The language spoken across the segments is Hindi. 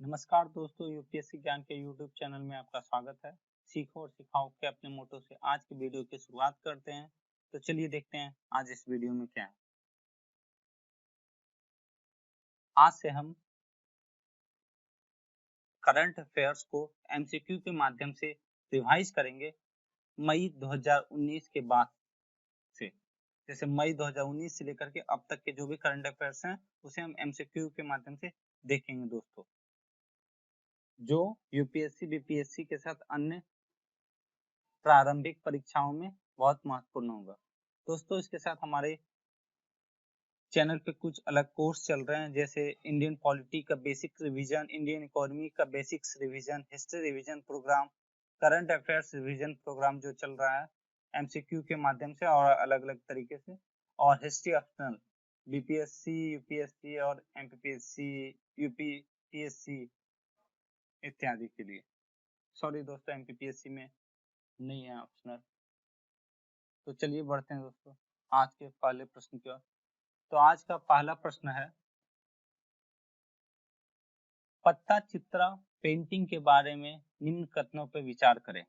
नमस्कार दोस्तों, यूपीएससी ज्ञान के यूट्यूब चैनल में आपका स्वागत है। सीखो और सिखाओ के अपने मोटो से आज की वीडियो की शुरुआत करते हैं। तो चलिए देखते हैं आज इस वीडियो में क्या है। आज से हम करंट अफेयर्स को एमसीक्यू के माध्यम से रिवाइज करेंगे मई 2019 के बाद से। जैसे मई 2019 से लेकर के अब तक के जो भी करंट अफेयर्स हैं उसे हम एमसीक्यू के माध्यम से देखेंगे दोस्तों, जो यूपीएससी बीपीएससी के साथ अन्य प्रारंभिक परीक्षाओं में बहुत महत्वपूर्ण होगा। दोस्तों, इसके साथ हमारे चैनल पे कुछ अलग कोर्स चल रहे हैं, जैसे इंडियन पॉलिटी का बेसिक रिवीजन, इंडियन इकोनॉमी का basics revision, history revision programme, current affairs revision programme जो चल रहा है एमसीक्यू के माध्यम से और अलग अलग तरीके से, और हिस्ट्री ऑप्शनल बीपीएससी, यूपीएससी और एमपीपीएससी, यूपीपीएससी इत्यादि के लिए। सॉरी दोस्तों, एमपीपीएससी में नहीं है ऑप्शनल। तो चलिए बढ़ते हैं दोस्तों आज के पहले प्रश्न की ओर। तो आज का पहला प्रश्न है, पत्ता चित्र पेंटिंग के बारे में निम्न कथनों पर विचार करें।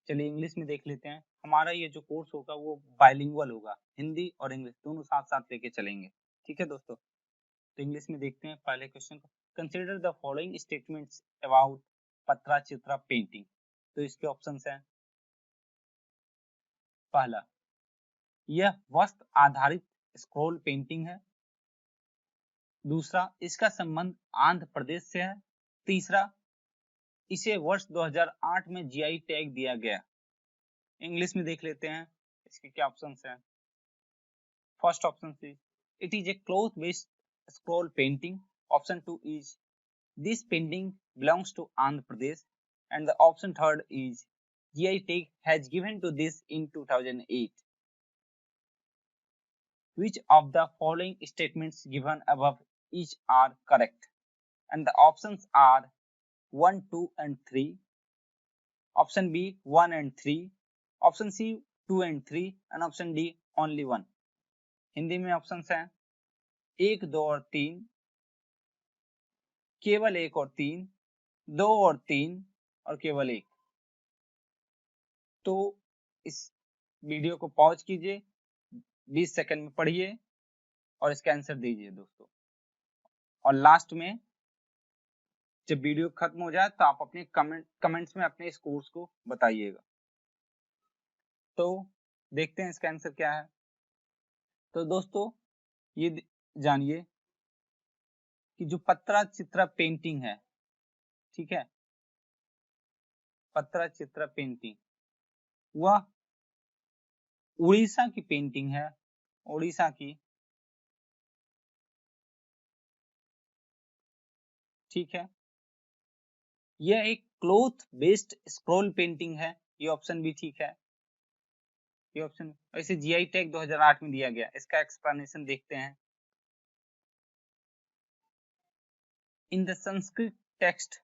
चलिए इंग्लिश में देख लेते हैं। हमारा ये जो कोर्स होगा वो बाइलिंगुअल होगा, हिंदी और इंग्लिश दोनों साथ साथ लेके चलेंगे। ठीक है दोस्तों, तो इंग्लिश में देखते हैं पहले क्वेश्चन को। Consider the following statements about पत्रा चित्रा पेंटिंग। तो इसके ऑप्शंस हैं, पहला, यह वस्त्र आधारित स्क्रॉल पेंटिंग है। दूसरा, इसका संबंध आंध्र प्रदेश से है। तीसरा, इसे वर्ष 2008 में जीआई टैग दिया गया। इंग्लिश में देख लेते हैं इसके क्या ऑप्शंस हैं। First option is it is a cloth based scroll painting. Option 2 is this painting belongs to Andhra Pradesh, and the option third is GI tag has given to this in 2008। Which of the following statements given above each are correct? And the options are 1, 2 and 3. Option B 1 and 3. Option C 2 and 3 and option D only 1. Hindi में ऑप्शंस हैं 1, 2 और 3, केवल 1 और 3, 2 और 3 और केवल 1। तो इस वीडियो को पॉज कीजिए, 20 सेकंड में पढ़िए और इसका आंसर दीजिए दोस्तों। और लास्ट में जब वीडियो खत्म हो जाए तो आप अपने कमेंट्स में अपने स्कोर्स को बताइएगा। तो देखते हैं इसका आंसर क्या है। तो दोस्तों ये जानिए कि जो पत्रा चित्रा पेंटिंग है, ठीक है, पत्रा चित्रा पेंटिंग वह उड़ीसा की पेंटिंग है। उड़ीसा की, ठीक है। यह एक क्लॉथ बेस्ड स्क्रॉल पेंटिंग है। ये ऑप्शन भी ठीक है। ये ऑप्शन वैसे जीआई टैग 2008 में दिया गया। इसका एक्सप्लेनेशन देखते हैं। In the Sanskrit text,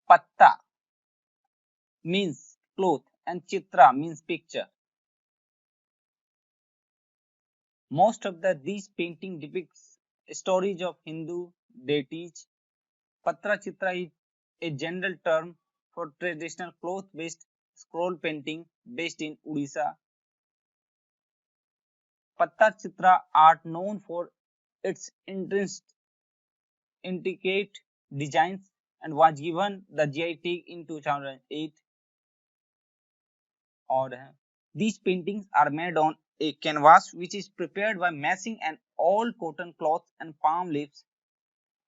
patta means cloth and chitra means picture. Most of these painting depicts stories of Hindu deities. Patra chitra is a general term for traditional cloth-based scroll painting based in Odisha. Patra chitra are known for its intricate designs and was given the GI tag in 2008. और these paintings are made on a canvas which is prepared by mashing an old cotton cloth and palm leaves.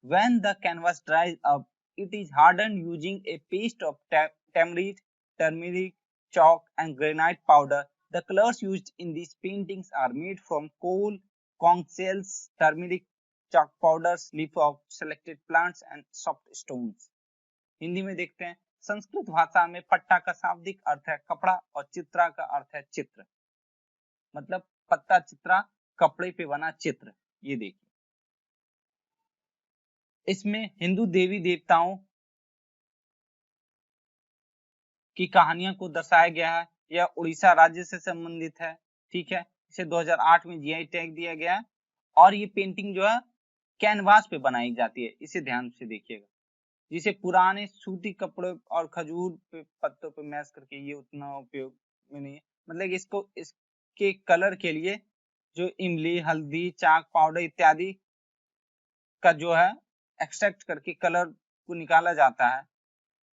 When the canvas dries up, it is hardened using a paste of tamarind, turmeric, chalk and granite powder. The colors used in these paintings are made from coal, conch shells, turmeric, chalk powders, leaf of selected plants and soft stones. Hindi में देखते हैं। संस्कृत भाषा में पट्टा का शाब्दिक अर्थ है कपड़ा और चित्रा का अर्थ है चित्र। मतलब पत्ता चित्रा कपड़े पे बना चित्र। ये देखिए, इसमें हिंदू देवी देवताओं की कहानियों को दर्शाया गया है। यह उड़ीसा राज्य से संबंधित है, ठीक है। इसे 2008 में जीआई टैग दिया गया और ये पेंटिंग जो है कैनवास पे बनाई जाती है, इसे ध्यान से देखिएगा। जिसे पुराने सूती कपड़े और खजूर पे पत्तों पे मैश करके, ये उतना उपयोग में नहीं है। मतलब इसको इसके कलर के लिए जो इमली, हल्दी, चाक पाउडर इत्यादि का जो है एक्सट्रैक्ट करके कलर को निकाला जाता है।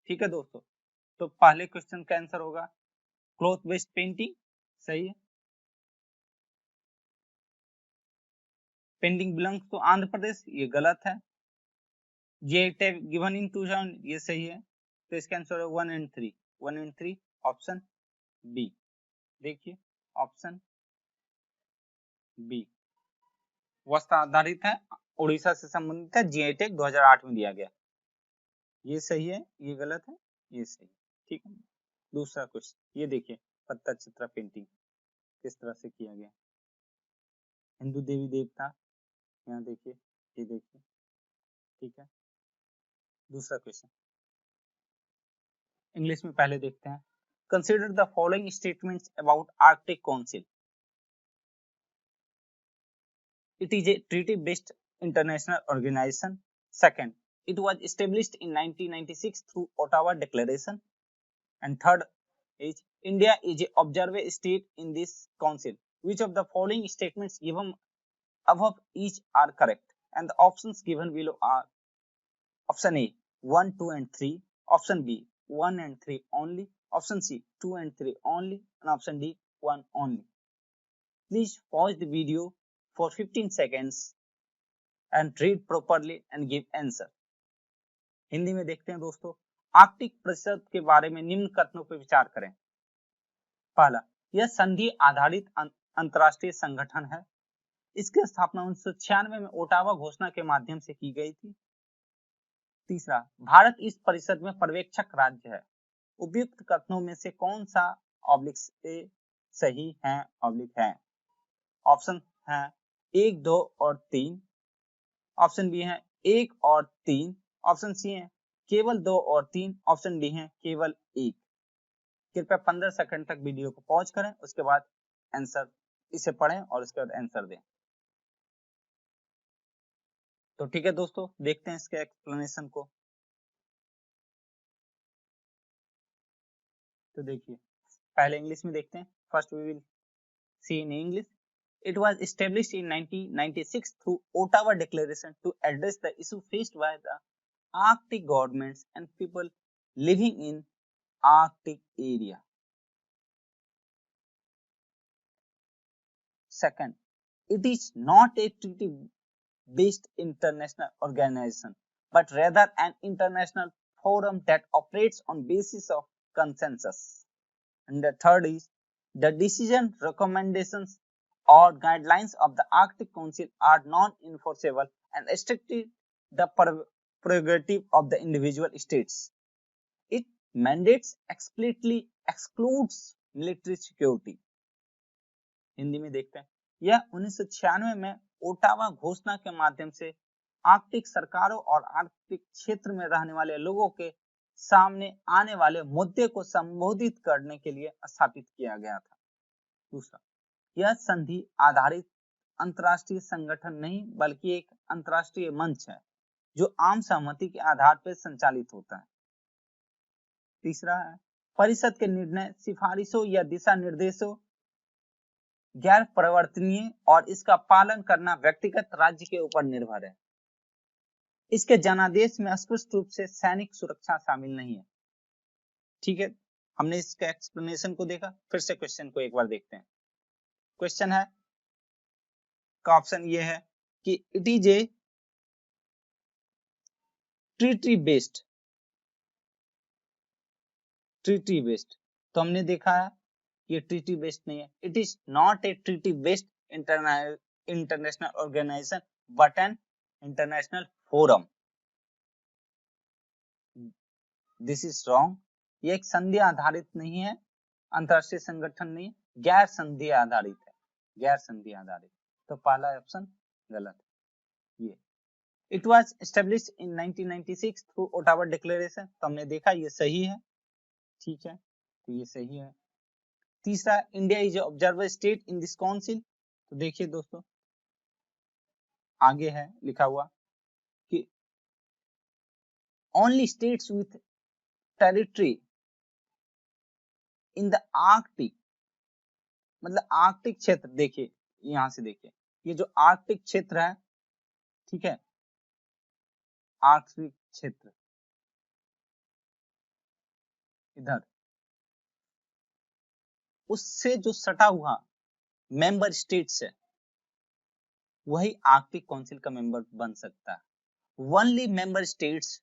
ठीक है दोस्तों, तो पहले क्वेश्चन का आंसर होगा क्लॉथ बेस्ड पेंटिंग, सही है। पेंटिंग बिलोंग्स टू आंध्र प्रदेश, ये गलत है। ये टैग गिवन इन 2000, ये सही है। तो इसका आंसर है 1 एंड 3, 1 एंड 3 ऑप्शन बी। देखिए ऑप्शन बी वस्त्र आधारित है, उड़ीसा से संबंधित है, जीआई टैग 2008 में दिया गया। ये सही है, ये गलत है, ये सही है। ठीक है, दूसरा क्वेश्चन ये देखिए, पत्ता चित्रा पेंटिंग किस तरह से किया गया। हिंदू देवी देवता, यहाँ देखिए, ये देखिए। ठीक है, दूसरा क्वेश्चन इंग्लिश में पहले देखते हैं। Consider the following statements about Arctic council. It is a treaty-based international organization. Second, it was established in 1996 through Ottawa Declaration. And third is India is a observer state in this council. Which of the following statements given above each are correct? And the options given below are: option A 1, 2 and 3, option B 1 and 3 only, option C 2 and 3 only, and option D 1 only. Please pause the video for 15 seconds and read properly and give answer. Hindi में देखते हैं दोस्तों। आर्कटिक परिषद के बारे में निम्न कथनों पर विचार करें। पहला, यह संधि आधारित अंतरराष्ट्रीय संगठन है। इसकी स्थापना 1996 में ओटावा घोषणा के माध्यम से की गई थी। तीसरा, भारत इस परिषद में पर्यवेक्षक राज्य है। उपयुक्त कथनों में से कौन सा ऑब्लिक ए सही है ऑब्लिक है? ऑप्शन है 1, 2 और 3, ऑप्शन बी है 1 और 3, ऑप्शन सी है केवल 2 और 3, ऑप्शन डी है केवल 1। कृपया 15 सेकंड तक वीडियो को पॉज करें, उसके बाद आंसर इसे पढ़ें और उसके बाद आंसर दें। तो ठीक है दोस्तों, देखते हैं इसके एक्सप्लेनेशन को। तो देखिए, पहले इंग्लिश में देखते हैं। First we will see in English. It was established in 1996 through Ottawa Declaration to address the issue faced by the Arctic governments and people living in Arctic area. Second, it is not a treaty-based international organization, but rather an international forum that operates on basis of consensus. And the third is, the decision, recommendations, or guidelines of the Arctic Council are non-enforceable and restricted the prerogative of the individual states. It mandates explicitly excludes military security. Hindi में देखते हैं, यह 1996 में ओटावा घोषणा के माध्यम से आर्कटिक सरकारों और आर्कटिक क्षेत्र में रहने वाले लोगों के सामने आने वाले मुद्दे को संबोधित करने के लिए स्थापित किया गया था। दूसरा, यह संधि आधारित अंतरराष्ट्रीय संगठन नहीं बल्कि एक अंतरराष्ट्रीय मंच है जो आम सहमति के आधार पर संचालित होता है। तीसरा है, परिषद के निर्णय, सिफारिशों या दिशा निर्देशों गैर परिवर्तनीय और इसका पालन करना व्यक्तिगत राज्य के ऊपर निर्भर है। इसके जनादेश में स्पष्ट रूप से सैनिक सुरक्षा शामिल नहीं है। ठीक है, हमने इसका एक्सप्लेनेशन को देखा, फिर से क्वेश्चन को एक बार देखते हैं। क्वेश्चन है का ऑप्शन ये है कि it is a treaty based, तो हमने देखा है ये ट्रीटी बेस्ड नहीं है। It is not a treaty based international organisation but an international forum. This is wrong. ये एक संधि आधारित नहीं है, अंतरराष्ट्रीय संगठन नहीं, गैर संधि आधारित है, गैर संधि आधारित। तो पहला ऑप्शन गलत है। ये it was established in 1996 through Ottawa declaration, तो हमने देखा ये सही है। ठीक है, तो ये सही है। तीसरा, India is observer state in this council, तो देखिए दोस्तों, आगे है लिखा हुआ कि only states with territory in the Arctic, मतलब आर्कटिक क्षेत्र, देखिए यहां से देखिए ये जो आर्कटिक क्षेत्र है, ठीक है, आर्कटिक क्षेत्र इधर, उससे जो सटा हुआ मेंबर स्टेट्स है वही आर्कटिक काउंसिल का मेंबर बन सकता है। Only member states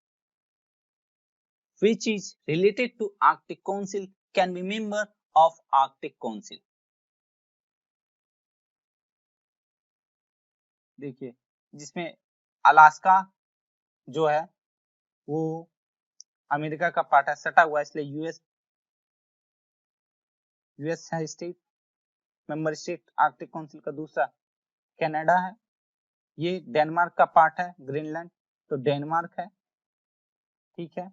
which is related to Arctic Council can be member of Arctic Council। देखिए जिसमें अलास्का जो है वो अमेरिका का पार्ट है, सटा हुआ है, इसलिए यूएस है state, member state Arctic council का। दूसरा कनाडा है, ये डेनमार्क का पार्ट है, ग्रीनलैंड तो डेनमार्क है, ठीक है।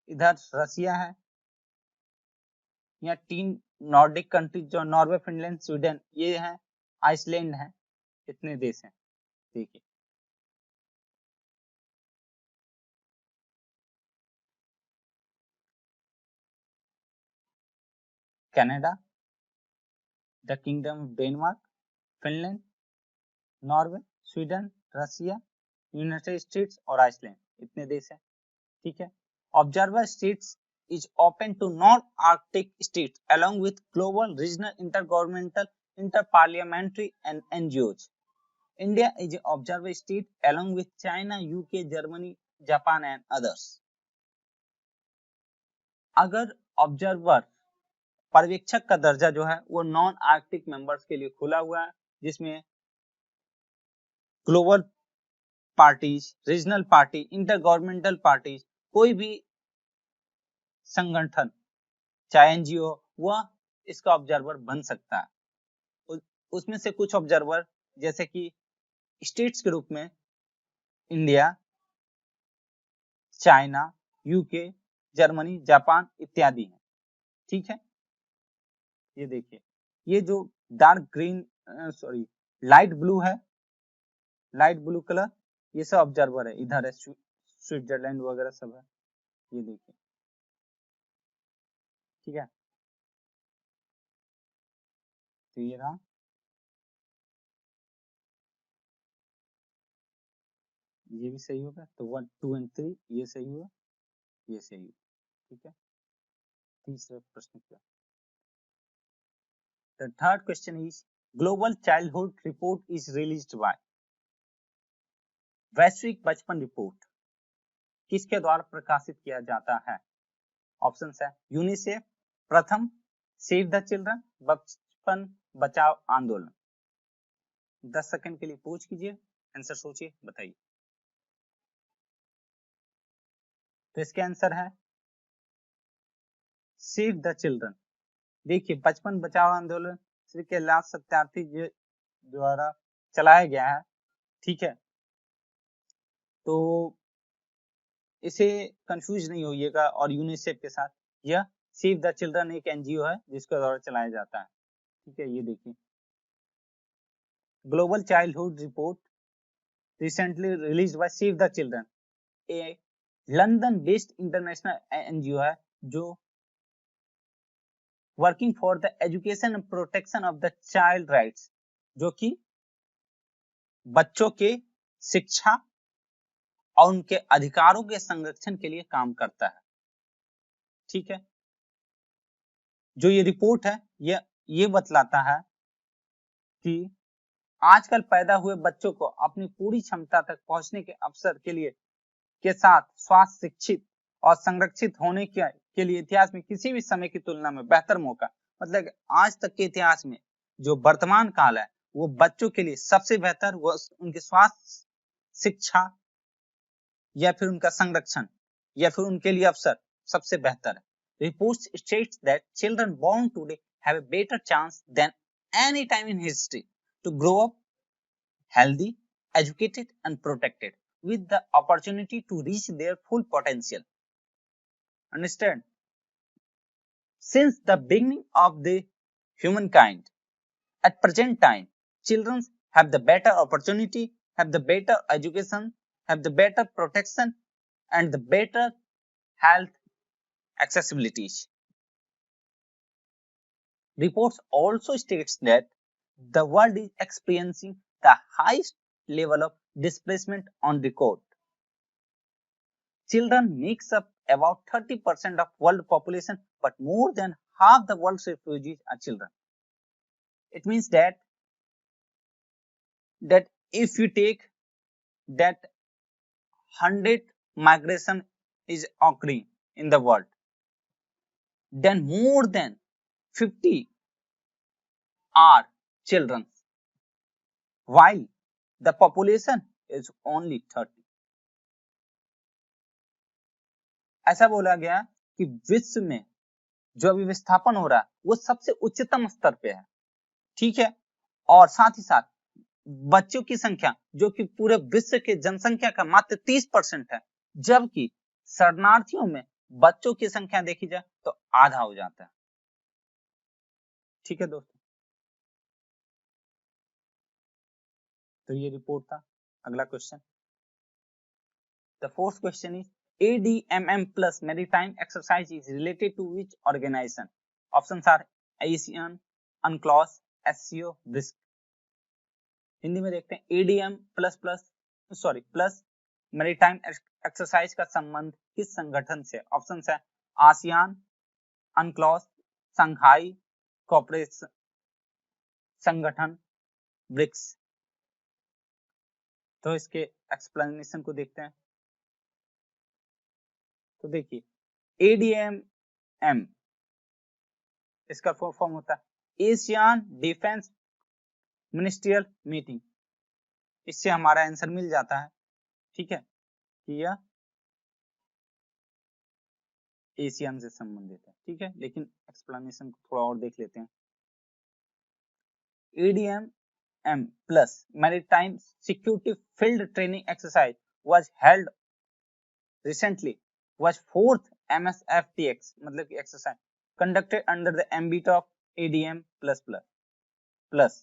इधर रसिया है, यहाँ 3 नॉर्डिक कंट्री जो नॉर्वे, फिनलैंड, स्वीडन ये है, आइसलैंड है, इतने देश हैं। देखिए Canada, the kingdom of Denmark, Finland, Norway, Sweden, Russia, United States और आइसलैंड, इतने देश हैं, ठीक है। Observer states is open to non-Arctic states along with global, regional, intergovernmental, interparliamentary and NGOs. India is an observer state along with China, UK, Germany, Japan and others. अगर ऑब्जर्वर पर्यवेक्षक का दर्जा जो है वो नॉन आर्कटिक मेंबर्स के लिए खुला हुआ है, जिसमें global parties, regional party, intergovernmental parties, कोई भी संगठन चाहे एनजीओ वह इसका ऑब्जर्वर बन सकता है। उसमें से कुछ ऑब्जर्वर जैसे कि स्टेट्स के रूप में India, China, UK, Germany, Japan इत्यादि हैं, ठीक है। ये देखिए ये जो डार्क ग्रीन लाइट ब्लू है, लाइट ब्लू कलर, ये सब ऑब्जर्वर है। इधर है स्विट्जरलैंड वगैरह सब है, ये देखिए, ठीक है। तो ये रहा, ये भी सही होगा, तो 1 2 एंड 3 ये सही हुआ, ये सही हुआ, ठीक है। तीसरा प्रश्न क्या, the third question is global childhood report is released by, वैश्विक बचपन रिपोर्ट किसके द्वारा प्रकाशित किया जाता है? ऑप्शन है यूनिसेफ, प्रथम, सेव द चिल्ड्रन, बचपन बचाओ आंदोलन। 10 सेकंड के लिए पूछ कीजिए, आंसर सोचिए, बताइए। तो इसका आंसर है सेव द चिल्ड्रन। देखिए बचपन बचाओ आंदोलन श्री कैलाश सत्यार्थी जी द्वारा चलाया गया है, ठीक है। तो इसे कंफ्यूज नहीं होइएगा और यूनिसेफ के साथ, यह सेव द चिल्ड्रन एक एनजीओ है जिसके द्वारा चलाया जाता है, ठीक है। ये देखिए global childhood report recently released by save the children, A London based international NGO है जो working for the education and protection of the child rights, जो कि बच्चों के शिक्षा और उनके अधिकारों के संरक्षण के लिए काम करता है, ठीक है। जो ये रिपोर्ट है ये बतलाता है कि आजकल पैदा हुए बच्चों को अपनी पूरी क्षमता तक पहुंचने के अवसर के लिए के साथ स्वास्थ्य, शिक्षित और संरक्षित होने के लिए इतिहास में किसी भी समय की तुलना में बेहतर मौका, मतलब आज तक के इतिहास में जो वर्तमान काल है वो बच्चों के लिए सबसे बेहतर, वो उनके स्वास्थ्य, शिक्षा या फिर उनका संरक्षण या फिर उनके लिए अवसर सबसे बेहतर है। Reports states that children born today have a better chance than any time in history to grow up healthy, educated and protected with the opportunity to reach their full potential. Understand? Since the beginning of the humankind, at present time, children have the better opportunity, have the better education, have the better protection, and the better health accessibilities. Reports also states that the world is experiencing the highest level of displacement on record. Children makes up about 30% of world population, but more than half the world's refugees are children. It means that if you take that 100 migration is occurring in the world, then more than 50 are children, while the population is only 30. ऐसा बोला गया कि विश्व में जो अभी विस्थापन हो रहा है वो सबसे उच्चतम स्तर पे है, ठीक है। और साथ ही साथ बच्चों की संख्या जो कि पूरे विश्व के जनसंख्या का मात्र 30% है, जबकि शरणार्थियों में बच्चों की संख्या देखी जाए तो आधा हो जाता है, ठीक है दोस्तों। तो ये रिपोर्ट था। अगला question, the fourth question is ADMM plus maritime exercise is related to which organization? Options are ASEAN, UNCLOS, SCO, BRICS. Hindi में देखते हैं ADM प्लस मैरीटाइम एक्सरसाइज का संबंध किस संगठन से? ऑप्शन है आसियान, अनक्लॉस, संघाई कोऑपरेशन संगठन, ब्रिक्स। तो इसके एक्सप्लेनेशन को देखते हैं। तो देखिए ADMM इसका फुल फॉर्म होता है एशियन डिफेंस मिनिस्ट्रियल मीटिंग। इससे हमारा आंसर मिल जाता है, ठीक है, कि यह एशियन से संबंधित है, ठीक है। लेकिन एक्सप्लेनेशन को थोड़ा और देख लेते हैं। ADMM plus maritime security field training exercise was held recently, was fourth MSFTX मतलब कि exercise conducted under the ambit of ADM plus.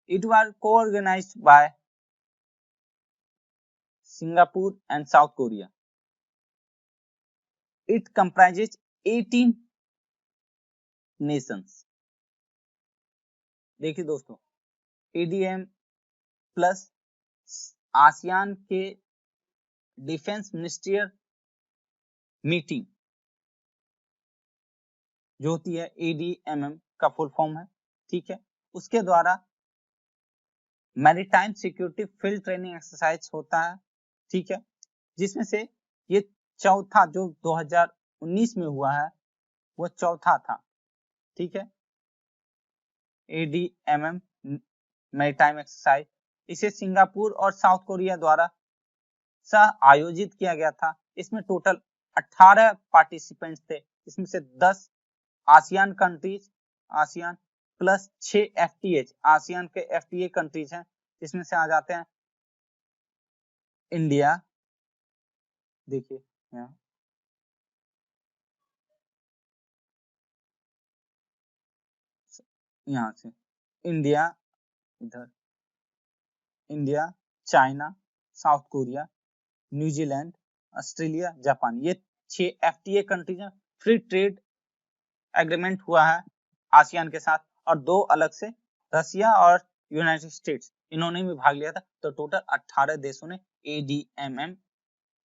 It was co-organized by Singapore and South Korea. It comprises 18 nations. देखिए दोस्तों, ADM प्लस आसियान के डिफेंस मिनिस्ट्रियल मीटिंग जो होती है ADMM का फुल फॉर्म है, ठीक है। उसके द्वारा maritime security field training exercise होता है, ठीक है, जिसमें से ये चौथा जो 2019 में हुआ है वो चौथा था, ठीक है। ADMM मैरीटाइम एक्सरसाइज इसे सिंगापुर और साउथ कोरिया द्वारा सह आयोजित किया गया था। इसमें टोटल 18 पार्टिसिपेंट्स थे, इसमें से 10 ASEAN countries, ASEAN plus 6 FTA ASEAN के FTA कंट्रीज हैं, जिसमें से आ जाते हैं इंडिया, देखिए यहाँ से इंडिया, इधर India, China, south Korea, New Zealand, Australia, Japan, ये 6 FTA कंट्रीज हैं। फ्री ट्रेड एग्रीमेंट हुआ है आसियान के साथ, और 2 अलग से रसिया और यूनाइटेड स्टेट्स, इन्होंने भी भाग लिया था। तो टोटल 18 देशों ने ADMM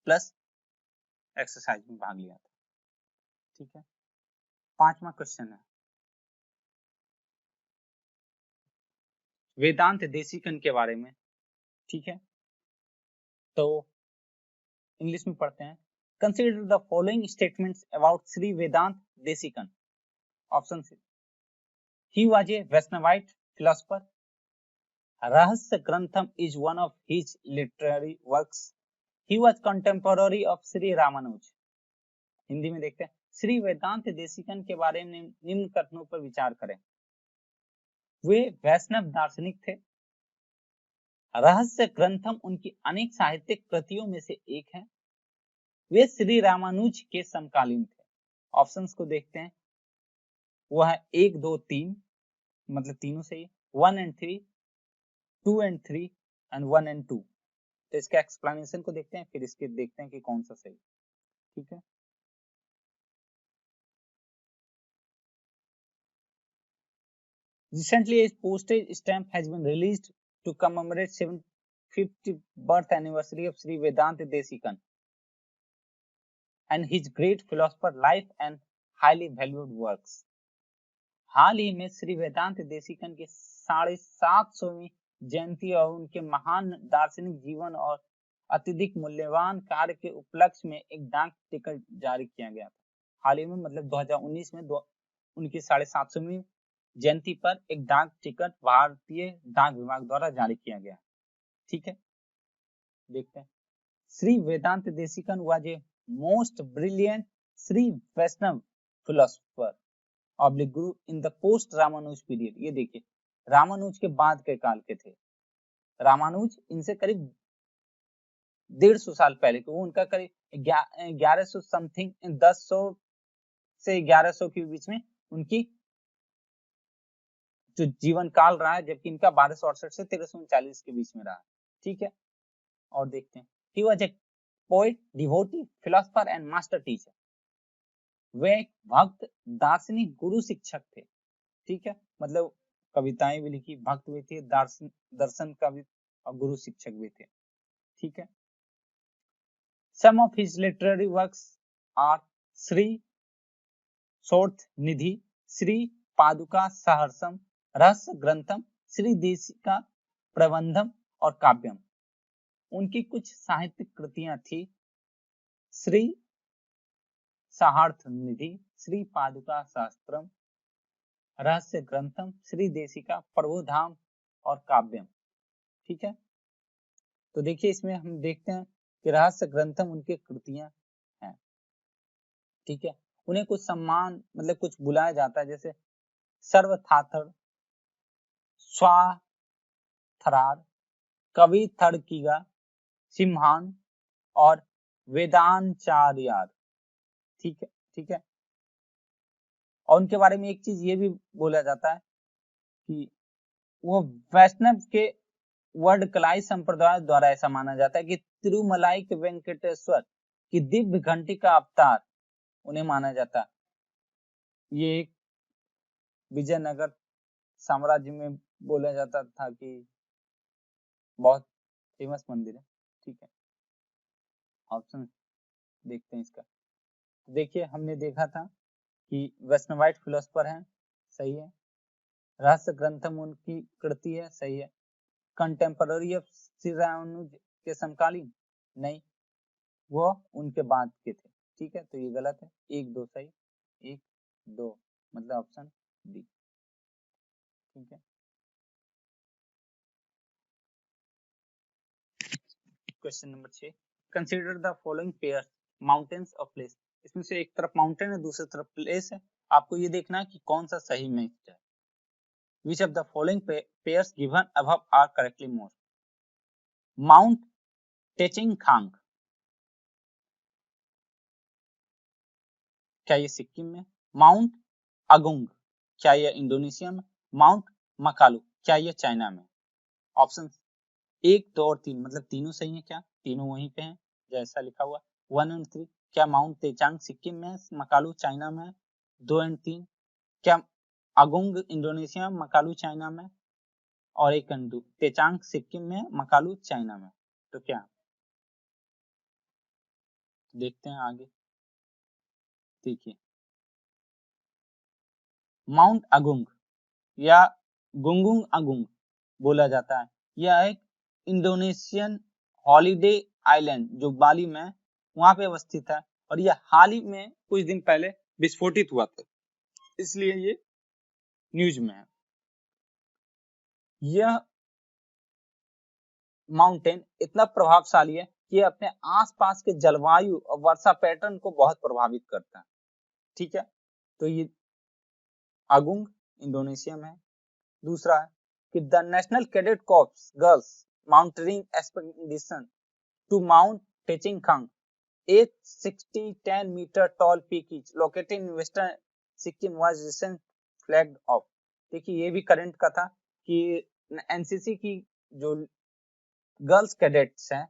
प्लस एक्सरसाइज में भाग लिया था, ठीक है। 5वां क्वेश्चन है वेदांत देशिकन के बारे में, ठीक है। तो इंग्लिश में पढ़ते हैं। Consider the following statements about Shri Vedanta Desikan. Option C, he was a Vaishnavite philosopher, Rahasya Grantham is one of his literary works, he was contemporary of Shri Ramanuja. Hindi में देखते हैं, श्री वेदांत देशिकन के बारे में निम्न कथनों पर विचार करें। वे वैष्णव दार्शनिक थे, रहस्य ग्रंथम उनकी अनेक साहित्यिक कृतियों में से एक है, वे श्री रामानुज के समकालीन थे। ऑप्शंस को देखते हैं, वो है 1, 2, 3, मतलब तीनों सही है, 1 and 3, 2 and 3, एंड 1 एंड 2। तो इसके एक्सप्लेनेशन को देखते हैं, फिर इसके देखते हैं कि कौन सा सही। ठीक है, recently a postage stamp has been released to commemorate 750th birth anniversary of Sri Vedanta Desikan and his great philosopher life and highly valued works। हाल ही में श्री वेदांत देशिकन के 750वीं जयंती और उनके महान दार्शनिक जीवन और अत्यधिक मूल्यवान कार्य के उपलक्ष्य में एक डाक टिकट जारी किया गया था। हाल ही में मतलब 2019 में उनकी 750वीं जयंती पर एक डाक टिकट भारतीय डाक विभाग द्वारा जारी किया गया। ठीक है, देखते हैं। Shri Vedanta Desikan was a most brilliant Shri Vaishnava philosopher oblique guru in the post Ramanuja period. ये देखिए, रामानुज के बाद के काल के थे। रामानुज इनसे करीब 150 साल पहले के, वो उनका करीब 1100 समथिंग 1000 से 1100 के बीच में उनकी जो जीवन काल रहा है, जबकि इनका 1268 से 1339 के बीच में रहा। ठीक है, और देखते हैं। He was a poet, devotee, philosopher and master teacher. वे एक भक्त, दार्शनिक, गुरु, शिक्षक थे। ठीक है, मतलब कविताएं भी लिखी, भक्त भी थे, दर्शन का भी और गुरु शिक्षक भी थे। ठीक है, some of his literary works are Shri शोर्थ निधि, श्री पादुका सहर्षम, रहस्य ग्रंथम, श्री देशिका प्रबंधम और काव्यम। उनकी कुछ साहित्यिक कृतियां थी श्री सहार्थ निधि, श्री पादुका सहस्त्रम, रहस्य ग्रंथम, श्री देशिका प्रबोधाम और काव्यम। ठीक है, तो देखिए इसमें हम देखते हैं कि रहस्य ग्रंथम उनकी कृतियां हैं। ठीक है, उन्हें कुछ सम्मान मतलब कुछ बुलाया जाता है, जैसे सर्वथाथर, स्वाथरार, कवि थड़कीगा, सिम्हान और वेदांचार्यार। ठीक है, ठीक है, और उनके बारे में एक चीज ये भी बोला जाता है कि वो वैष्णव के वर्डकलाई संप्रदाय द्वारा ऐसा माना जाता है कि तिरुमलाई के वेंकटेश्वर की दिव्य घंटी का अवतार उन्हें माना जाता है। ये एक विजयनगर साम्राज्य में बोला जाता था कि बहुत फेमस मंदिर है। ठीक है, ऑप्शन देखते हैं इसका। देखिए, हमने देखा था कि वैष्णवाइट फिलोसोफर हैं, सही है। रहस्य ग्रंथम उनकी कृति है, सही है। कंटेम्पररी ऑफ श्री रामानुज के समकालीन, नहीं, वो उनके बाद के थे। ठीक है, तो ये गलत है। 1 2 सही, 1 2 मतलब ऑप्शन डी। ठीक है, question number 6, consider the following pair mountains of place. इसमें से एक तरफ माउंटेन है, दूसरी तरफ प्लेस है। आपको ये देखना है कि कौन सा सही मैच है। Which of the following pairs given above are correctly moved? Mount टेचिंगखांग, क्या ये सिक्किम में? माउंट अगुंग, क्या ये इंडोनेशिया में? माउंट मकालू, क्या ये चाइना में? ऑप्शन 1 2 और 3 मतलब तीनों सही है क्या? तीनों वहीं पे हैं जैसा लिखा हुआ। 1 एंड 3, क्या माउंट तेचांग सिक्किम में है, मकालू चाइना में? 2 एंड 3, क्या अगुंग इंडोनेशिया में, मकालू चाइना में? और 1 एंड 2, तेचांग सिक्किम में, मकालू चाइना में? तो क्या देखते हैं आगे। देखिए, माउंट अगुंग या गुंगुंग अगुंग बोला जाता है। यह एक इंडोनेशियन हॉलिडे आइलैंड जो बाली में वहां पे अवस्थित है, और यह हाल ही में कुछ दिन पहले विस्फोटित हुआ था, इसलिए ये न्यूज में है। यह माउंटेन इतना प्रभावशाली है कि अपने आसपास के जलवायु और वर्षा पैटर्न को बहुत प्रभावित करता है। ठीक है, तो ये अगुंग इंडोनेशिया में है। दूसरा है कि the National Cadet Corps girls mountaineering expedition to Mount Tinchenkhang 860 metre tall peak is located in western Sikkim was recent flagged off. देखिए, ये भी करंट का था कि एनसीसी की जो गर्ल्स कैडेट्स हैं,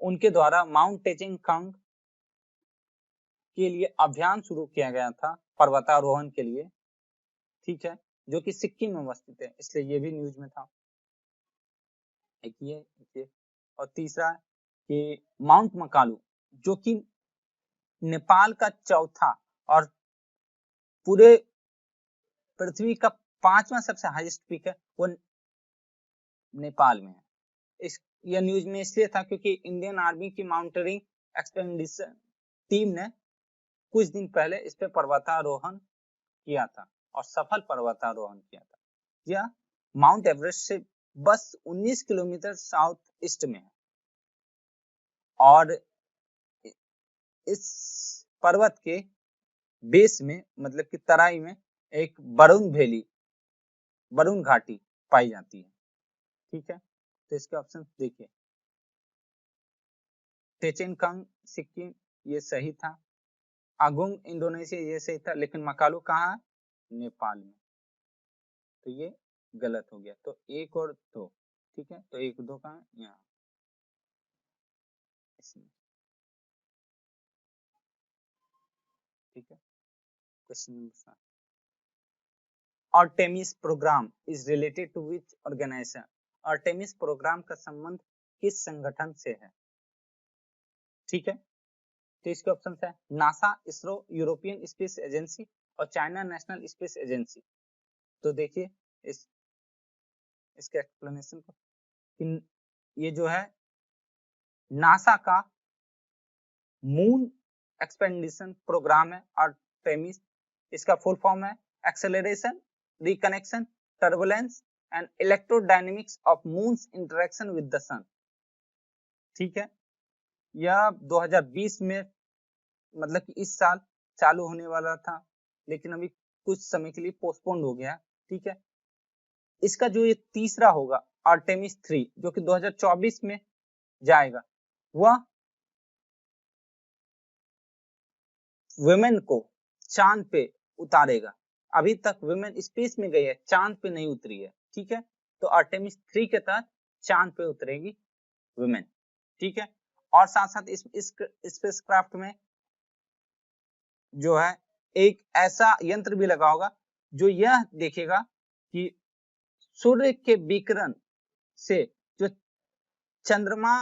उनके द्वारा माउंट टेचिंगकंग के लिए अभियान शुरू किया गया था पर्वतारोहण के लिए, ठीक है, जो कि सिक्किम में अवस्थित है, इसलिए ये भी न्यूज में था। एक ये और तीसरा कि माउंट मकालू जो कि नेपाल का चौथा और पूरे पृथ्वी का 5वां सबसे हाईएस्ट पीक है, वो नेपाल में है। इस यह न्यूज में इसलिए था क्योंकि इंडियन आर्मी की माउंटेनिंग एक्सपेडिशन टीम ने कुछ दिन पहले इस पे पर्वतारोहण किया था और सफल पर्वतारोहण किया था। यह माउंट एवरेस्ट से बस 19 किलोमीटर साउथ ईस्ट में है और इस पर्वत के बेस में मतलब कि तराई में एक बरून घाटी पाई जाती है, ठीक है। तो इसके ऑप्शन देखिए, टेचेनकंग सिक्किम ये सही था, अगुंग इंडोनेशिया ये सही था, लेकिन मकालू कहाँ है? नेपाल में, तो ये गलत हो गया। तो 1 और 2, ठीक है, तो 1 2 कहाँ है? यहाँ इसमें, ठीक है। Question number 7, Artemis programme is related to which organisation? Artemis programme का संबंध किस संगठन से है? ठीक है, तो इसके ऑप्शन है NASA, ISRO, European space agency और चाइना नेशनल स्पेस एजेंसी। तो देखिए इसके एक्सप्लेनेशन को, ये जो है नासा का मून एक्सपेडिशन प्रोग्राम है आर्टेमिस, इसका फुल फॉर्म है acceleration, reconnection, turbulence and electrodynamics of moon's interaction with the sun, ठीक है। यह 2020 में मतलब कि इस साल चालू होने वाला था, लेकिन अभी कुछ समय के लिए पोस्टपोन्ड हो गया, ठीक है। इसका जो ये तीसरा होगा आर्टेमिस 3 जो कि 2024 में जाएगा, वह वुमेन को चांद पे उतारेगा। अभी तक वुमेन स्पेस में गई है, चांद पे नहीं उतरी है, ठीक है। तो आर्टेमिस 3 के तहत चांद पे उतरेगी वुमेन, ठीक है। और साथ साथ इस स्पेसक्राफ्ट में जो है एक ऐसा यंत्र भी लगा होगा जो यह देखेगा कि सूर्य के विकिरण से जो चंद्रमा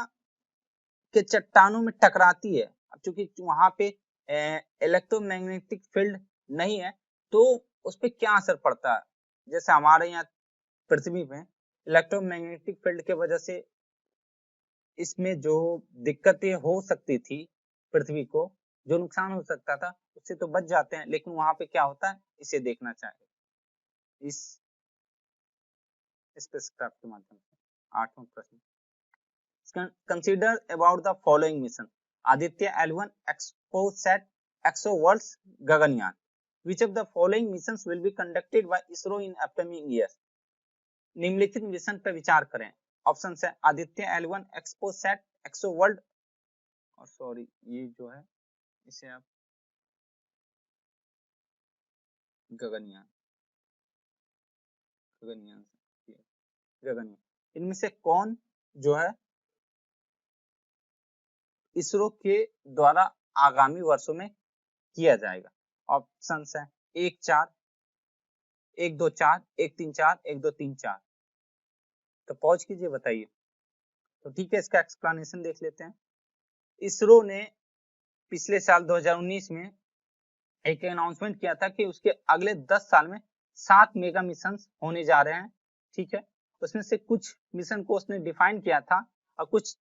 के चट्टानों में टकराती है, अब चूंकि वहां पे इलेक्ट्रोमैग्नेटिक फील्ड नहीं है, तो उस पर क्या असर पड़ता है। जैसे हमारे यहाँ पृथ्वी में इलेक्ट्रोमैग्नेटिक फील्ड के वजह से इसमें जो दिक्कतें हो सकती थी, पृथ्वी को जो नुकसान हो सकता था उससे तो बच जाते हैं, लेकिन वहां पे क्या होता है इसे देखना चाहिए इस स्पेसक्राफ्ट के माध्यम से। 8वां प्रश्न, consider about the following mission Aditya L1 XPoSat Exoworlds Gaganyaan, which of the following missions will be conducted by ISRO in upcoming years? निम्नलिखित मिशन पर विचार करें। ऑप्शन है आदित्य L1 एक्सपोसैट एक्सोवर्ल्ड, और सॉरी ये जो है इसे आप गगनयान गगनयान गगनयान, इनमें से कौन जो है इसरो के द्वारा आगामी वर्षों में किया जाएगा? ऑप्शन है 1 4 1 2 4 1 3 4 1 2 3 4। तो पॉज कीजिए, बताइए। तो ठीक है, इसका एक्सप्लेनेशन देख लेते हैं। इसरो ने पिछले साल 2019 में एक अनाउंसमेंट किया था कि उसके अगले 10 साल में 7 मेगा मिशन होने जा रहे हैं, ठीक है। उसमें से कुछ मिशन को उसने डिफाइन किया था और कुछ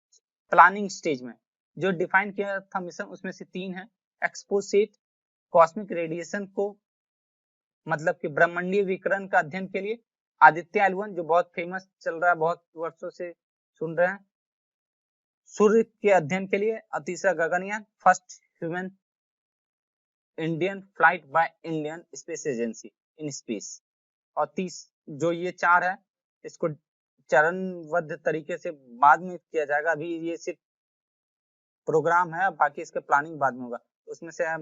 प्लानिंग स्टेज में। जो डिफाइन किया था मिशन उसमें से 3 है, एक्सपोसेट कॉस्मिक रेडिएशन को मतलब कि ब्रह्मांडीय विकिरण का अध्ययन के लिए, आदित्य L1 जो बहुत फेमस चल रहा है, बहुत वर्षों से सुन रहे हैं, सूर्य के अध्ययन के लिए, और तीसरा Gaganyaan first human Indian flight by Indian space agency in space. और जो ये 4 है इसको चरणबद्ध तरीके से बाद में किया जाएगा, अभी ये सिर्फ प्रोग्राम है, बाकी इसका प्लानिंग बाद में होगा। उसमें से है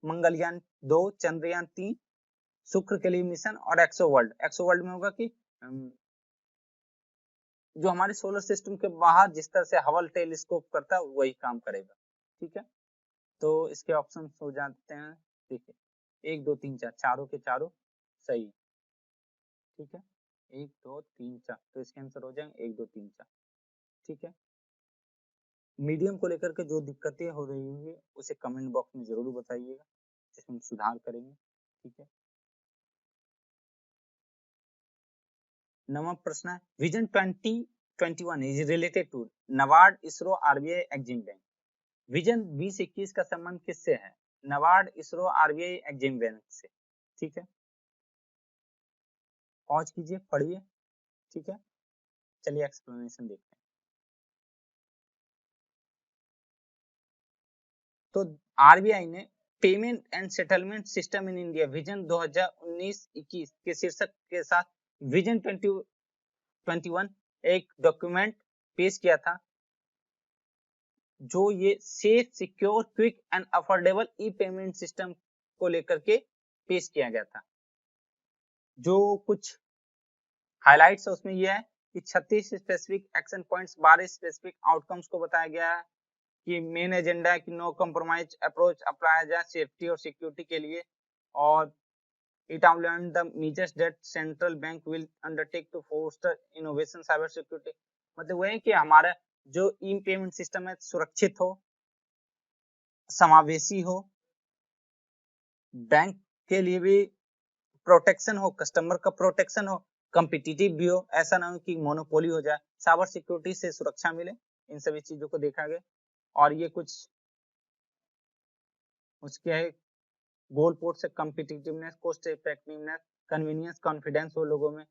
मंगलयान 2, चंद्रयान 3, शुक्र के लिए मिशन और एक्सोवर्ल्ड में होगा कि जो हमारे सोलर सिस्टम के बाहर जिस तरह से हबल टेलीस्कोप करता है वही काम करेगा। ठीक है, तो इसके ऑप्शन हो जाते हैं, देखिए 1 2 3 4, चारों के चारों सही है। ठीक है, 1 2 3 4, तो इसके आंसर हो जाएंगे 1 2 3 4। ठीक है, मीडियम को लेकर के जो दिक्कतें हो रही होंगी उसे कमेंट बॉक्स में जरूर बताइएगा, जिसमें हम सुधार करेंगे। ठीक है, नवा प्रश्न है, vision 2021 is related to NABARD, ISRO, RBI, EXIM bank. Vision 2021 का संबंध किससे है? नाबार्ड, इसरो, आरबीआई, एक्जिम बैंक से। ठीक है, पॉज कीजिए, पढ़िए। ठीक है, चलिए एक्सप्लेनेशन देखते हैं। तो आरबीआई ने payment and settlement system in India vision 2019-21 के शीर्षक के साथ विजन 2021 एक डॉक्यूमेंट पेश किया था, जो ये safe, secure, quick and affordable E payment system को लेकर के पेश किया गया था। जो कुछ हाइलाइट्स है उसमें यह है कि 36 specific action points, 12 specific outcomes को बताया गया है कि मेन एजेंडा है कि नो कंप्रोमाइज अप्रोच अपनाया जाए सेफ्टी और सिक्योरिटी के लिए, और it outline the measures that central bank will undertake to foster innovation cyber security. मतलब वह है कि हमारा जो ई पेमेंट सिस्टम है सुरक्षित हो, समावेशी हो, बैंक के लिए भी प्रोटेक्शन हो, कस्टमर का प्रोटेक्शन हो, कॉम्पिटिटिव भी हो, ऐसा ना हो कि मोनोपोली हो जाए, साइबर सिक्योरिटी से सुरक्षा मिले, इन सभी चीजों को देखा गया। और ये कुछ उसके है गोल पोर्ट से competitiveness, cost effectiveness, convenience, confidence हो लोगों में।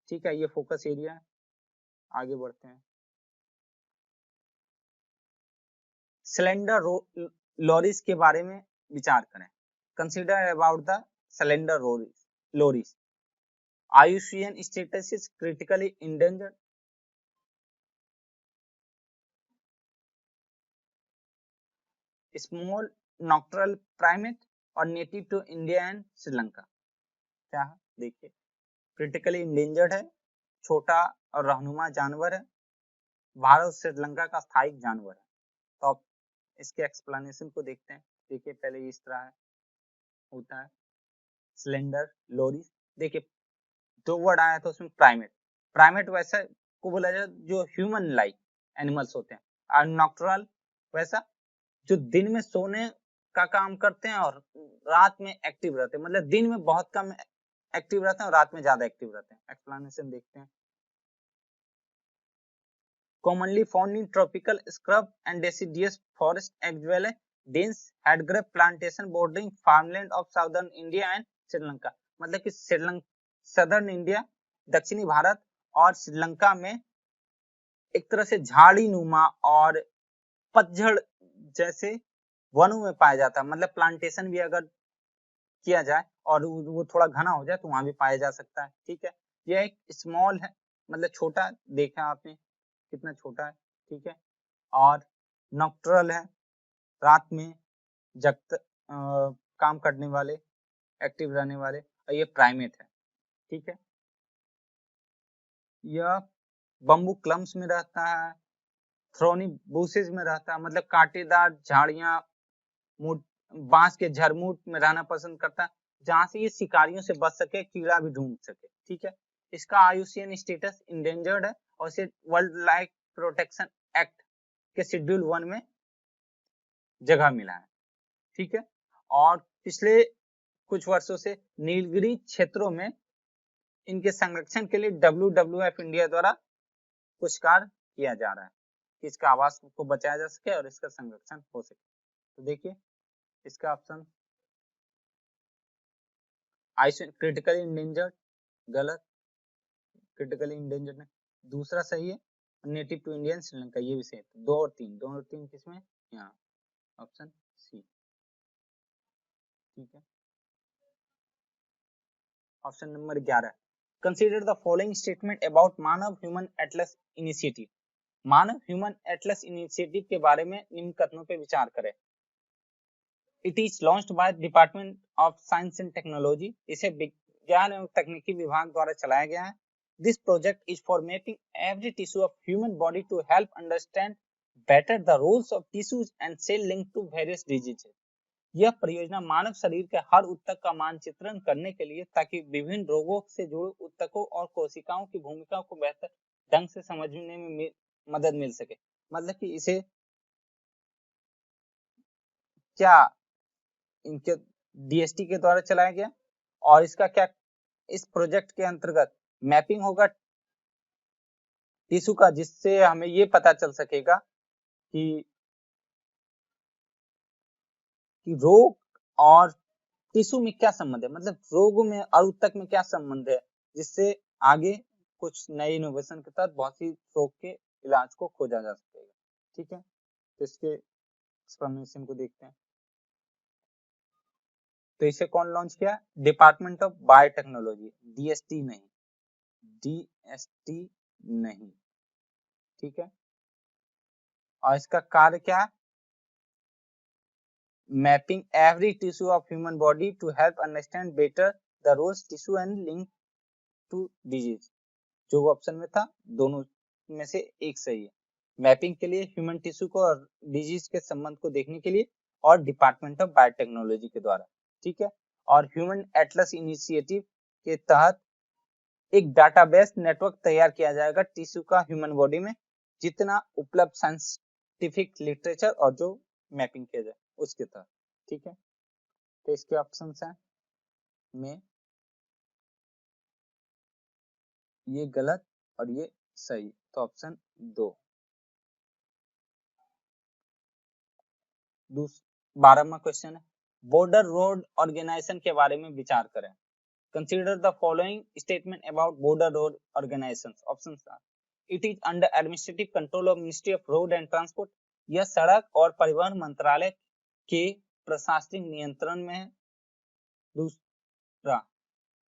ठीक है, ये फोकस एरिया है। आगे बढ़ते हैं, सिलेंडर लॉरीज के बारे में विचार करें। Consider about the slender lorises. IUCN status is critically endangered. Small nocturnal primate और native to India and Sri. क्या है देखिए, क्रिटिकली इंडेंजर्ड है, छोटा और रहनुमा जानवर है, भारत और श्रीलंका का स्थायी जानवर है। तो अब इसके एक्सप्लेनेशन को देखते हैं। देखिए, पहले इस तरह है, होता है सिलेंडर लोरीज। देखिए, दो वर्ड आया था उसमें, प्राइमेट। प्राइमेट वैसा को बोला जाए जो ह्यूमन लाइक एनिमल्स होते हैं, और नॉक्टरल वैसा जो दिन में सोने का काम करते हैं और रात में एक्टिव रहते हैं। मतलब दिन में बहुत कम एक्टिव रहते हैं और रात में ज्यादा एक्टिव रहते हैं। एक्सप्लेनेशन देखते हैं। commonly found in tropical scrub and deciduous forest as well as dense headgrove plantation bordering farmland of southern India and Sri Lanka. मतलब कि सदर्न इंडिया, दक्षिणी भारत और श्रीलंका में एक तरह से झाड़ी नुमा और पतझड़ जैसे वनों में पाया जाता है। मतलब प्लांटेशन भी अगर किया जाए और वो थोड़ा घना हो जाए तो वहां भी पाया जा सकता है। ठीक है, यह एक स्मॉल है, मतलब छोटा, देखा आपने कितना छोटा है। ठीक है, और नॉक्टरल है, रात में जगत काम करने वाले, एक्टिव रहने वाले, और ये प्राइमेट है। ठीक है, यह बम्बू क्लम्स में रहता है, थ्रोनी बुशेज में रहता है, मतलब कांटेदार झाड़ियां, बांस के झरमुट में रहना पसंद करता है, जहां से ये शिकारियों से बच सके, कीड़ा भी ढूंढ सके। ठीक है, इसका IUCN स्टेटस इंडेंजर्ड है और इसे वर्ल्ड लाइफ प्रोटेक्शन एक्ट के शेड्यूल 1 में जगह मिला है। ठीक है, और पिछले कुछ वर्षों से नीलगिरी क्षेत्रों में इनके संरक्षण के लिए WWF इंडिया द्वारा कुछ कार्य किया जा रहा है कि इसका आवास को बचाया जा सके और इसका संरक्षण हो सके। तो देखिए, इसका ऑप्शन क्रिटिकली इंडेंजर्ड गलत, क्रिटिकली इंडेंजर्ड नहीं। दूसरा सही है, नेटिव टू इंडियन श्रीलंका, ये भी सही है। 2 और 3, 2 और 3 किसमें? यहाँ, ऑप्शन सी। ठीक है, option number 11, consider the following statement about Manav human atlas initiative. Manav human atlas initiative के बारे में निम्न कथनों पर विचार करें। It is launched by department of science and technology. इसे विज्ञान एवं तकनीकी विभाग द्वारा चलाया गया है। This project is for mapping every tissue of human body to help understand better the roles of tissues and cell linked to various diseases. यह परियोजना मानव शरीर के हर ऊतक का मानचित्रण करने के लिए ताकि विभिन्न रोगों से जुड़े ऊतकों और कोशिकाओं की भूमिका को बेहतर ढंग से समझने में मदद मिल सके। मतलब कि इसे क्या इनके डीएसटी के द्वारा चलाया गया और इसका क्या इस प्रोजेक्ट के अंतर्गत मैपिंग होगा टिश्यू का, जिससे हमें ये पता चल सकेगा कि रोग और टिश्यू में क्या संबंध है, मतलब रोगों में और ऊतक में क्या संबंध है, जिससे आगे कुछ नए इनोवेशन के तहत बहुत सी रोग के इलाज को खोजा जा सकेगा। ठीक है, तो इसके एक्सप्लेनेशन को देखते हैं। तो इसे कौन लॉन्च किया? डिपार्टमेंट ऑफ बायोटेक्नोलॉजी, डीएसटी नहीं, डीएसटी नहीं। ठीक है, और इसका कार्य क्या है? Mapping every tissue of human body to help understand better the roles tissue and link to disease. जो ऑप्शन में था दोनों में से एक सही है। मैपिंग के लिए ह्यूमन टिश्यू को और डिजीज के संबंध को देखने के लिए और डिपार्टमेंट ऑफ बायोटेक्नोलॉजी के द्वारा। ठीक है, और ह्यूमन एटलस इनिशिएटिव के तहत एक डाटाबेस नेटवर्क तैयार किया जाएगा टिश्यू का ह्यूमन बॉडी में, जितना उपलब्ध साइंटिफिक लिटरेचर और जो मैपिंग किया जाए उसके तहत। ठीक है, तो इसके ऑप्शन है में ये गलत और ये सही, तो ऑप्शन 2। 12वां क्वेश्चन है, बॉर्डर रोड ऑर्गेनाइजेशन के बारे में विचार करें। Consider the following statement about border road organisation. Options are, it is under administrative control of ministry of road and transport, यह सड़क और परिवहन मंत्रालय के प्रशासनिक नियंत्रण में है। दूसरा,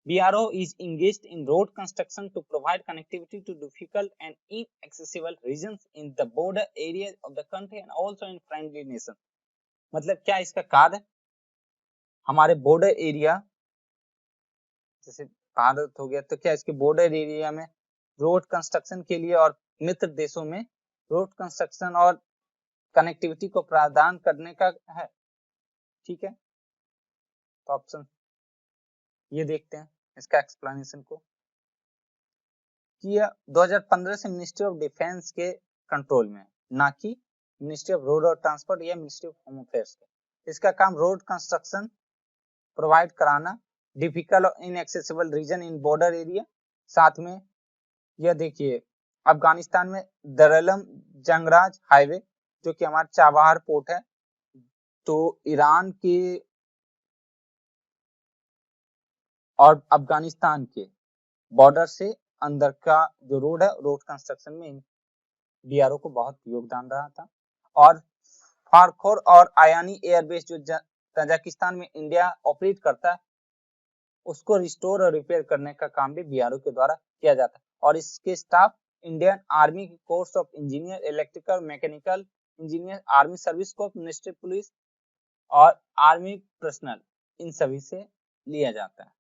BRO is engaged in road construction to provide connectivity to difficult and inaccessible regions in the border areas of the country and also in friendly nations। मतलब क्या इसका कार्य हमारे बॉर्डर एरिया जैसे भारत हो गया, तो क्या इसके बॉर्डर एरिया में रोड कंस्ट्रक्शन के लिए और मित्र देशों में रोड कंस्ट्रक्शन और कनेक्टिविटी को प्रदान करने का है। ठीक है, तो ऑप्शन ये देखते हैं इसका एक्सप्लेनेशन को कि 2015 से मिनिस्ट्री ऑफ डिफेंस के कंट्रोल में, ना कि मिनिस्ट्री ऑफ रोड और ट्रांसपोर्ट या मिनिस्ट्री ऑफ होम अफेयर्स के। इसका काम रोड कंस्ट्रक्शन प्रोवाइड कराना डिफिकल्ट और इनएक्सेसिबल रीजन इन बॉर्डर एरिया। साथ में यह देखिए अफगानिस्तान में दरलम जंगराज हाईवे जो कि हमारा चाबहार पोर्ट है, तो ईरान के और अफगानिस्तान के बॉर्डर से अंदर का जो रोड है, रोड कंस्ट्रक्शन में बीआरओ को बहुत योगदान रहा था। और फारखोर और आयानी एयरबेस जो तजाकिस्तान में इंडिया ऑपरेट करता है, उसको रिस्टोर और रिपेयर करने का काम भी बीआरओ के द्वारा किया जाता है। और इसके staff Indian army course of engineer, electrical, mechanical engineer, army service course, military police और आर्मी पर्सनल, इन सभी से लिया जाता है।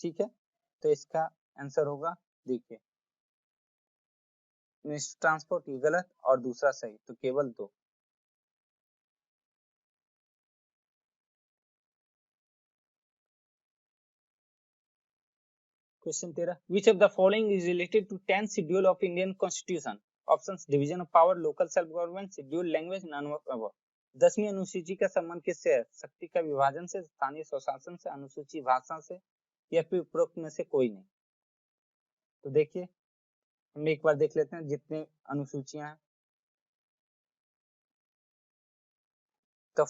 ठीक है, तो इसका आंसर होगा, देखिए मिनिस्ट्री ट्रांसपोर्ट ये गलत और दूसरा सही, तो केवल 2। Question 13, which of the following is related to 10th schedule of Indian Constitution? Options, division of power, local self government, schedule language, none of above। 10वीं अनुसूची का संबंध किससे है? शक्ति का विभाजन से, स्थानीय स्वशासन से, अनुसूची भाषा से या फिर उपरोक्त में से कोई नहीं। तो देखिए हम एक बार देख लेते हैं जितने अनुसूचियां हैं। तो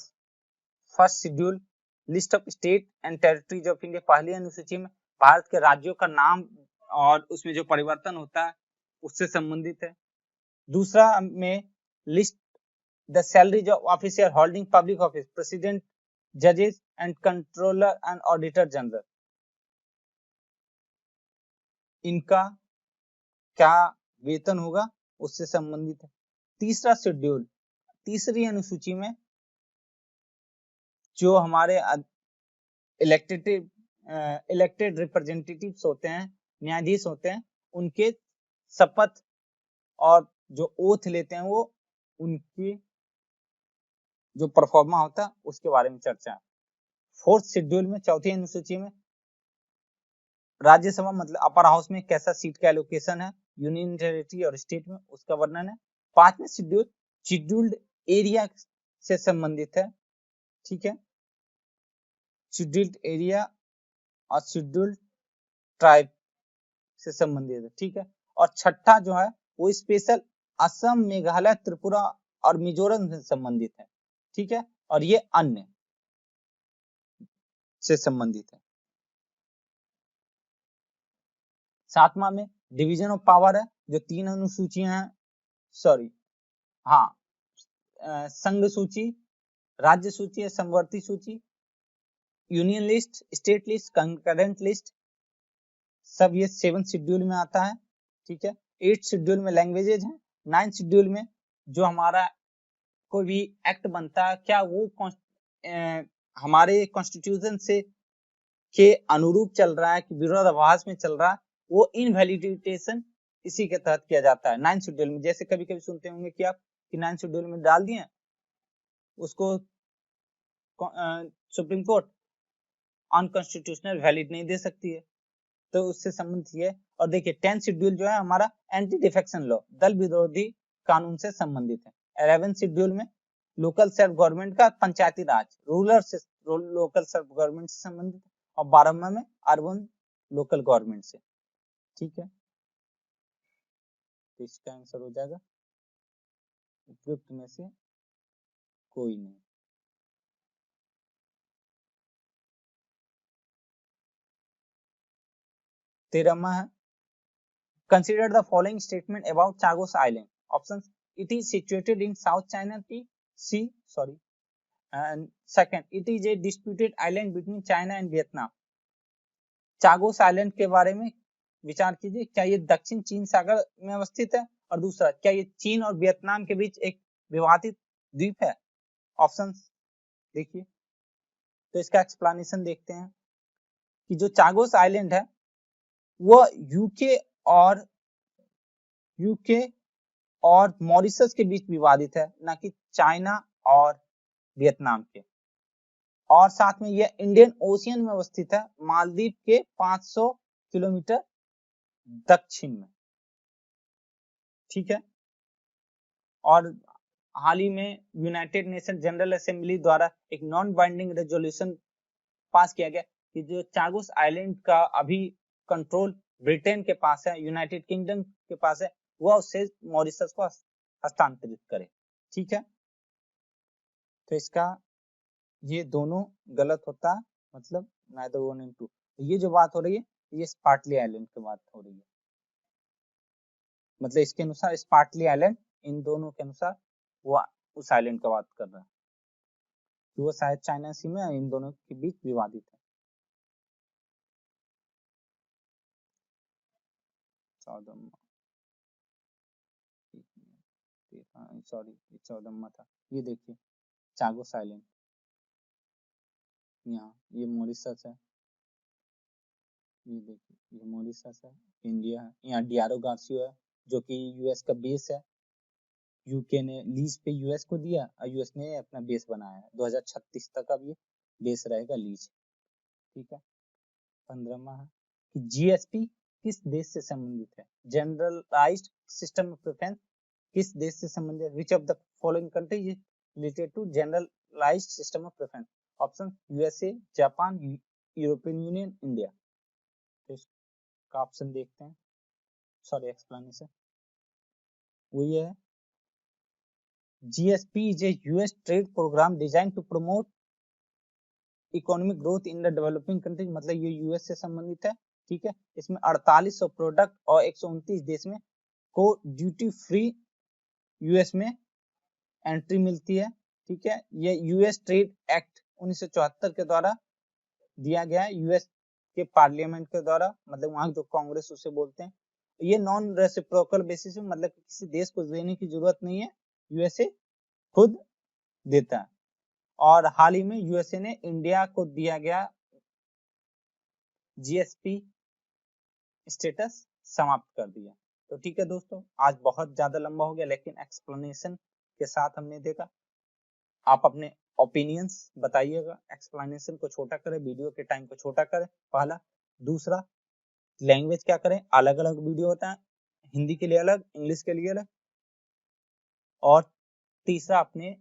first schedule list of state and territories of India, पहली अनुसूची में भारत के राज्यों का नाम और उसमें जो परिवर्तन होता है उससे संबंधित है। दूसरा में list the salaries of officer holding public office, president, जजेस and controller and auditor general, इनका क्या वेतन होगा उससे संबंधित है। तीसरा शेड्यूल, तीसरी अनुसूची में जो हमारे इलेक्टेड रिप्रेजेंटेटिव्स होते हैं, न्यायाधीश होते हैं, उनके शपथ और जो ओथ लेते हैं वो उनकी जो परफॉर्मा होता है उसके बारे में चर्चा है। फोर्थ शेड्यूल में, चौथी अनुसूची में, राज्यसभा मतलब अपर हाउस में कैसा सीट का एलोकेशन है, यूनियन टेरिटरी और स्टेट में उसका वर्णन है। पांचवें शेड्यूल शेड्यूल्ड एरिया से संबंधित है, ठीक है, शेड्यूल्ड एरिया और शेड्यूल्ड ट्राइब से संबंधित है, ठीक है। और छठा जो है वो स्पेशल असम, मेघालय, त्रिपुरा और मिजोरम से संबंधित है, ठीक है, और ये अन्य से संबंधित है। सातवां में डिवीजन ऑफ पावर है, जो 3 अनुसूचियां हैं, सॉरी हाँ, संघ सूची, राज्य सूची, समवर्ती सूची, union list, state list, concurrent list, सब ये 7 शेड्यूल में आता है, ठीक है। 8 शेड्यूल में लैंग्वेजेज है। 9 शेड्यूल में जो हमारा कोई भी एक्ट बनता है क्या वो हमारे कॉन्स्टिट्यूशन से के अनुरूप चल रहा है कि विरोधाभास में चल रहा है, वो इनवैलिडिटेशन इसी के तहत किया जाता है 9 शेड्यूल में। जैसे कभी कभी सुनते होंगे कि आप कि 9 शेड्यूल में डाल दिए, उसको सुप्रीम कोर्ट अनकॉन्स्टिट्यूशनल वैलिड नहीं दे सकती है, तो उससे संबंधित है। और देखिए 10 शेड्यूल जो है हमारा एंटी डिफेक्शन लॉ, दल विरोधी कानून से संबंधित है। 11 शेड्यूल में लोकल सेल्फ गवर्नमेंट का पंचायती राज, रूरल से लोकल सेल्फ गवर्नमेंट से संबंधित, और 12वां में अर्बन लोकल गवर्नमेंट से, ठीक है। तो इसका आंसर हो जाएगा उपयुक्त में से कोई नहीं। तेरहवां है, consider the following statement about Chagos island. Options, it is situated in South China Sea, sorry, and second, it is a disputed island between China and Vietnam. Chagos island के बारे में विचार कीजिए, क्या ये दक्षिण चीन सागर में अवस्थित है, और दूसरा, क्या ये चीन और वियतनाम के बीच एक विवादित द्वीप है। ऑप्शंस देखिए, तो इसका एक्सप्लेनेशन देखते हैं कि जो चागोस आइलैंड है वो यूके और मॉरिशस के बीच विवादित है, ना कि चाइना और वियतनाम के। और साथ में यह इंडियन ओशियन में अवस्थित है, मालदीव के 500 किलोमीटर दक्षिण में, ठीक है। और हाल ही में यूनाइटेड नेशन जनरल असेंबली द्वारा एक नॉन बाइंडिंग रेजोल्यूशन पास किया गया कि जो चागोस आइलैंड का अभी कंट्रोल ब्रिटेन के पास है, यूनाइटेड किंगडम के पास है, वह उससे मॉरिशस को हस्तांतरित करे, ठीक है। तो इसका ये दोनों गलत होता है, मतलब नाइदर वन एंड टू। ये जो बात हो रही है ये स्पार्टली आइलैंड की बात हो रही है, मतलब इसके अनुसार स्पार्टली आइलैंड इन दोनों के अनुसार वो उस आइलैंड का बात कर रहा है कि वो शायद चाइना सी में इन दोनों के बीच विवादित है। 14वां था, ये देखिए चागोस आइलैंड, यहाँ ये मॉरिशस है, ये देखिए ये मॉरिशस है, इंडिया है, यहाँ डियारो गार्सियो है जो कि यूएस का बेस है। यूके ने लीज पे यूएस को दिया और यूएस ने अपना बेस बनाया है, 2036 तक अब ये बेस रहेगा लीज, ठीक है। 15वां है कि जीएसपी किस देश से संबंधित है, जनरलाइज्ड सिस्टम ऑफ प्रेफरेंस किस देश से संबंधित है, which of the following country is related to generalised system of preference. Option, USA, Japan, European Union, India. तो इसका ऑप्शन देखते हैं, सॉरी एक्सप्लेनेशन वो ये है, GSP is a US trade program designed to promote economic growth in the developing countries, मतलब ये यूएस से संबंधित है, ठीक है। इसमें 4800 प्रोडक्ट और 129 देश में को ड्यूटी फ्री यूएस में एंट्री मिलती है, ठीक है। ये यूएस ट्रेड एक्ट 1974 के द्वारा दिया गया है, यूएस के पार्लियामेंट के द्वारा, मतलब वहां जो कांग्रेस उसे बोलते हैं। ये नॉन रेसिप्रोकल बेसिस में, मतलब किसी देश को देने की जरूरत नहीं है, यूएसए खुद देता है। और हाल ही में यूएसए ने इंडिया को दिया गया जीएसपी स्टेटस, समाप्त कर दिया। तो ठीक है दोस्तों, आज बहुत ज्यादा लंबा हो गया, लेकिन एक्सप्लेनेशन के साथ हमने देखा। आप अपने ओपिनियंस बताइएगा, एक्सप्लेनेशन को छोटा करें, वीडियो के टाइम को छोटा करें, पहला। दूसरा, लैंग्वेज क्या करें, अलग अलग वीडियो होता है, हिंदी के लिए अलग, इंग्लिश के लिए अलग। और तीसरा, आपने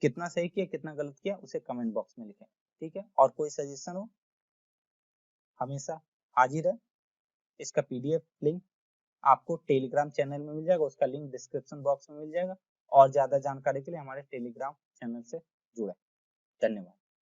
कितना सही किया कितना गलत किया उसे कमेंट बॉक्स में लिखें, ठीक है। और कोई सजेशन हो हमेशा हाजिर है। इसका पीडीएफ लिंक आपको टेलीग्राम चैनल में मिल जाएगा, उसका लिंक डिस्क्रिप्शन बॉक्स में मिल जाएगा। और ज्यादा जानकारी के लिए हमारे टेलीग्राम चैनल से जुड़े। धन्यवाद।